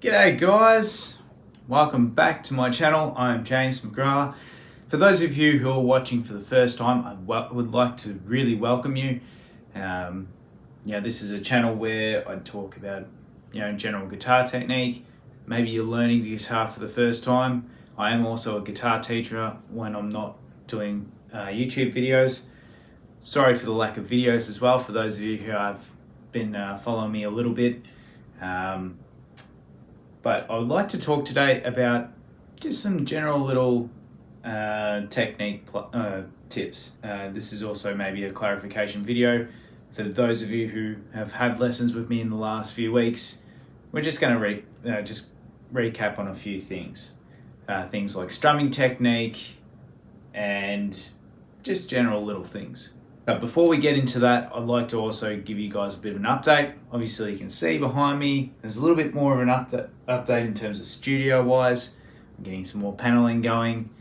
G'day guys, welcome back to my channel. I'm James McGrath. For those of you who are watching for the first time, I would like to really welcome you. This is a channel where I talk about general guitar technique. Maybe you're learning guitar for the first time. I am also a guitar teacher when I'm not doing YouTube videos. Sorry for the lack of videos as well for those of you who have been following me a little bit. But I would like to talk today about just some general little technique tips. This is also maybe a clarification video for those of you who have had lessons with me in the last few weeks. We're just going to just recap on a few things. Things like strumming technique and just general little things. But before we get into that, I'd like to also give you guys a bit of an update. Obviously you can see behind me, there's a little bit more of an update in terms of studio wise. I'm getting some more paneling going.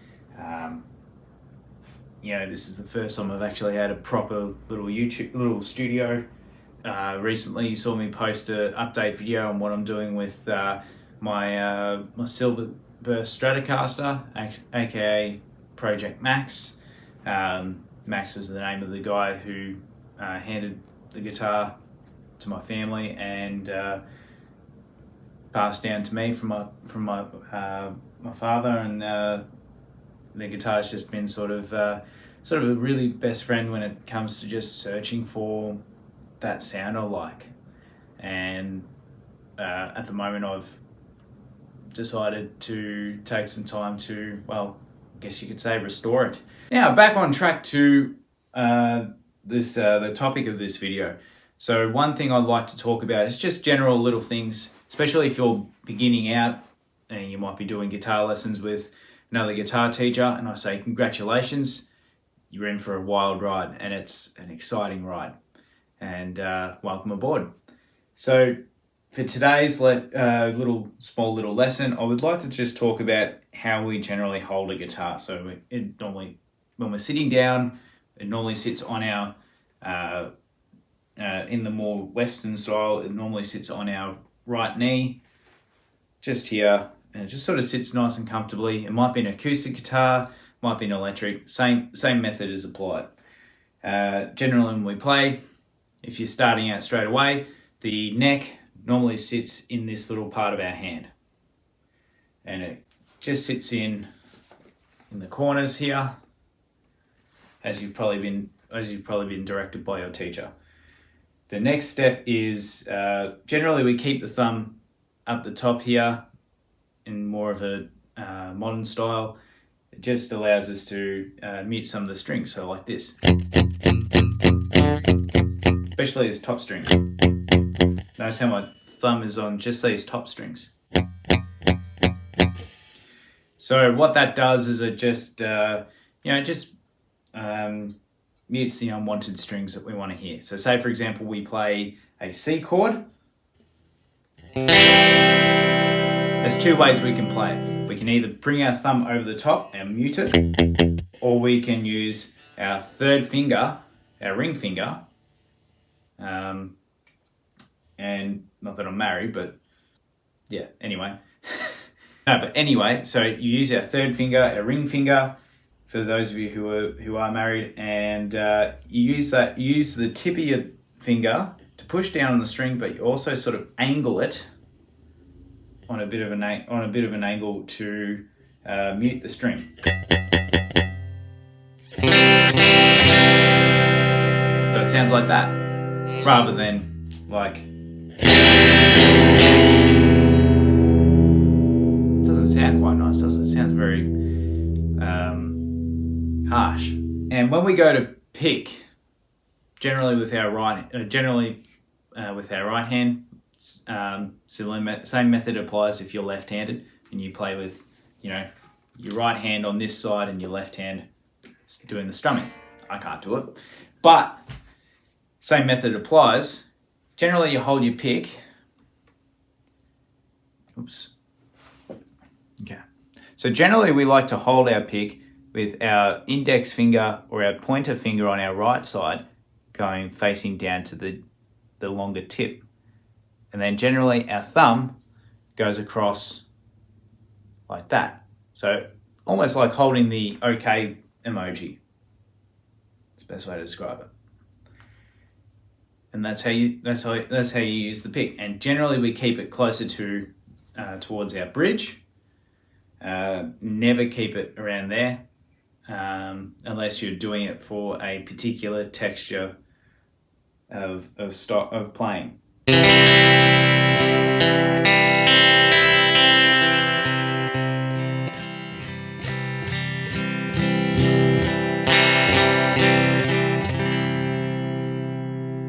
This is the first time I've actually had a proper little studio. Recently you saw me post an update video on what I'm doing with my Silverburst Stratocaster, aka Project Max. Max is the name of the guy who handed the guitar to my family and passed down to me from my father, and the guitar's just been sort of a really best friend when it comes to just searching for that sound I like. And at the moment I've decided to take some time to, I guess you could say, restore it. Now back on track to the topic of this video. So one thing I'd like to talk about is just general little things, especially if you're beginning out and you might be doing guitar lessons with another guitar teacher, and I say congratulations, you're in for a wild ride, and it's an exciting ride, and welcome aboard. So for today's small little lesson, I would like to just talk about how we generally hold a guitar. So it normally, when we're sitting down, it normally sits on our, in the more Western style, it normally sits on our right knee, just here, and it just sort of sits nice and comfortably. It might be an acoustic guitar, might be an electric, same method is applied. Generally when we play, if you're starting out straight away, the neck normally sits in this little part of our hand, and it just sits in the corners here, as you've probably been directed by your teacher. The next step is generally we keep the thumb up the top here in more of a modern style. It just allows us to mute some of the strings, so like this, especially this top string. Notice how my thumb is on just these top strings. So what that does is it just mutes the unwanted strings that we want to hear. So say for example we play a C chord. There's two ways we can play it. We can either bring our thumb over the top and mute it, or we can use our third finger, our ring finger, and not that I'm married, but yeah, anyway. So you use our third finger, our ring finger, for those of you who are married, and you use the tip of your finger to push down on the string, but you also sort of angle it on a bit of an angle to mute the string. So it sounds like that, rather than like. Doesn't sound quite nice, does it? It sounds very harsh. And when we go to pick, generally with our right hand, same method applies if you're left-handed and you play with, your right hand on this side and your left hand doing the strumming. I can't do it, but same method applies. Generally, you hold your pick. Oops. Okay. So generally, we like to hold our pick with our index finger or our pointer finger on our right side going facing down to the longer tip. And then generally our thumb goes across like that. So almost like holding the OK emoji. It's the best way to describe it. And that's how you use the pick. And generally we keep it closer to towards our bridge. Never keep it around there unless you're doing it for a particular texture of playing.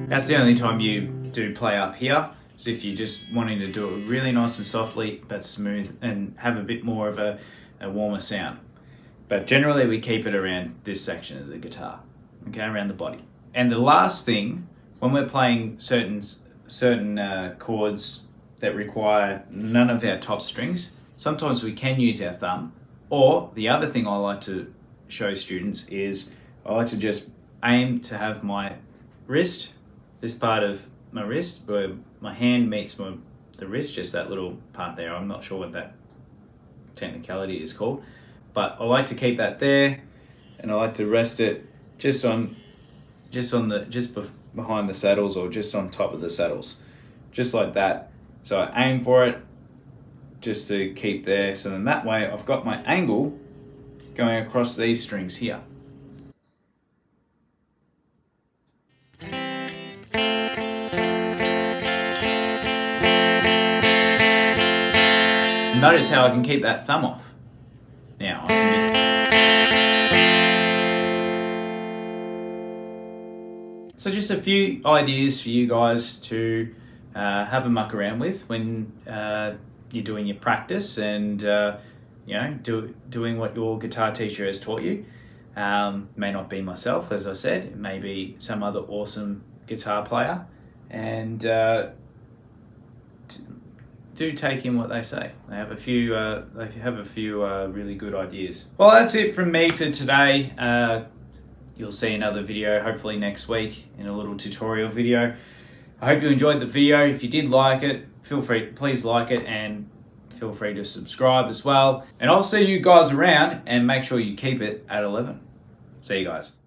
That's the only time you do play up here. So if you're just wanting to do it really nice and softly but smooth and have a bit more of a warmer sound. But generally we keep it around this section of the guitar, okay, around the body. And the last thing, when we're playing certain chords that require none of our top strings, sometimes we can use our thumb. Or the other thing I like to show students is I like to just aim to have my wrist, this part of my wrist where my hand meets the wrist, just that little part there. I'm not sure what that technicality is called, but I like to keep that there, and I like to rest it just behind the saddles or just on top of the saddles, just like that. So I aim for it just to keep there. So in that way, I've got my angle going across these strings here. Notice how I can keep that thumb off. Now I can just... So just a few ideas for you guys to have a muck around with when you're doing your practice and doing what your guitar teacher has taught you. May not be myself, as I said. It may be some other awesome guitar player, and do take in what they say. They have a few really good ideas. Well, that's it from me for today. You'll see another video hopefully next week in a little tutorial video. I hope you enjoyed the video. If you did like it, please like it, and feel free to subscribe as well. And I'll see you guys around, and make sure you keep it at 11. See you guys.